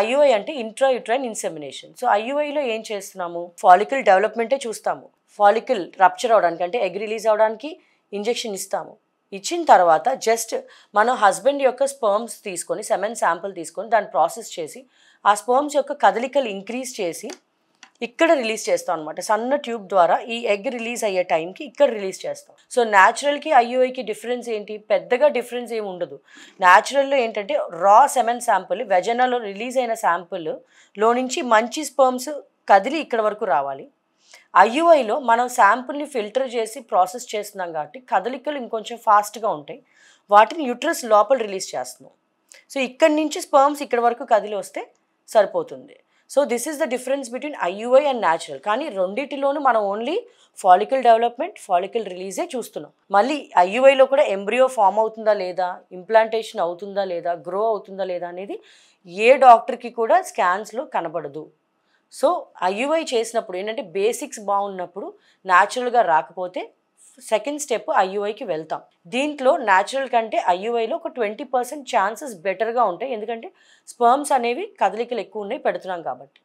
IUI అంటే intra uterine insemination. So ఐయుఐలో ఏం చేస్తున్నాము, ఫాలికల్ డెవలప్మెంటే చూస్తాము. ఫాలికల్ రప్చర్ అవడానికి అంటే ఎగ్ రిలీజ్ అవడానికి ఇంజెక్షన్ ఇస్తాము. ఇచ్చిన తర్వాత జస్ట్ మన హస్బెండ్ యొక్క స్పర్మ్స్ తీసుకొని సెమెన్ శాంపుల్ తీసుకొని దాన్ని ప్రాసెస్ చేసి ఆ స్పర్మ్స్ యొక్క కదలికలు ఇంక్రీజ్ చేసి ఇక్కడ రిలీజ్ చేస్తాం అనమాట. సన్న ట్యూబ్ ద్వారా ఈ ఎగ్ రిలీజ్ అయ్యే టైంకి ఇక్కడ రిలీజ్ చేస్తాం. సో న్యాచురల్కి ఐయుఐకి డిఫరెన్స్ ఏంటి, పెద్దగా డిఫరెన్స్ ఏమి ఉండదు. న్యాచురల్లో ఏంటంటే రా సెమెన్ శాంపుల్ వెజనాలో రిలీజ్ అయిన శాంపుల్లో నుంచి మంచి స్పర్మ్స్ కదిలి ఇక్కడ వరకు రావాలి. ఐయుఐలో మనం శాంపుల్ని ఫిల్టర్ చేసి ప్రాసెస్ చేస్తున్నాం కాబట్టి కదలికలు ఇంకొంచెం ఫాస్ట్గా ఉంటాయి. వాటిని యూట్రస్ లోపల రిలీజ్ చేస్తున్నాం. సో ఇక్కడి నుంచి స్పర్మ్స్ ఇక్కడ వరకు కదిలి వస్తే సరిపోతుంది. So this is the difference between IUI and natural. కానీ రెండింటిలోనూ మనం ఓన్లీ ఫాలికల్ డెవలప్మెంట్, ఫాలికల్ రిలీజే చూస్తున్నాం. మళ్ళీ ఐయుఐలో కూడా ఎంబ్రియో ఫామ్ అవుతుందా లేదా, ఇంప్లాంటేషన్ అవుతుందా లేదా, గ్రో అవుతుందా లేదా అనేది ఏ డాక్టర్కి కూడా స్కాన్స్లో కనబడదు. సో ఐయుఐ చేసినప్పుడు ఏంటంటే బేసిక్స్ బాగున్నప్పుడు న్యాచురల్గా రాకపోతే సెకండ్ స్టెప్ ఐయుఐకి వెళ్తాం. దీంట్లో న్యాచురల్ కంటే ఐయుఐలో ఒక 20% ఛాన్సెస్ బెటర్గా ఉంటాయి. ఎందుకంటే స్పర్మ్స్ అనేవి కదలికలు ఎక్కువ ఉన్నాయి పెడుతున్నాం కాబట్టి.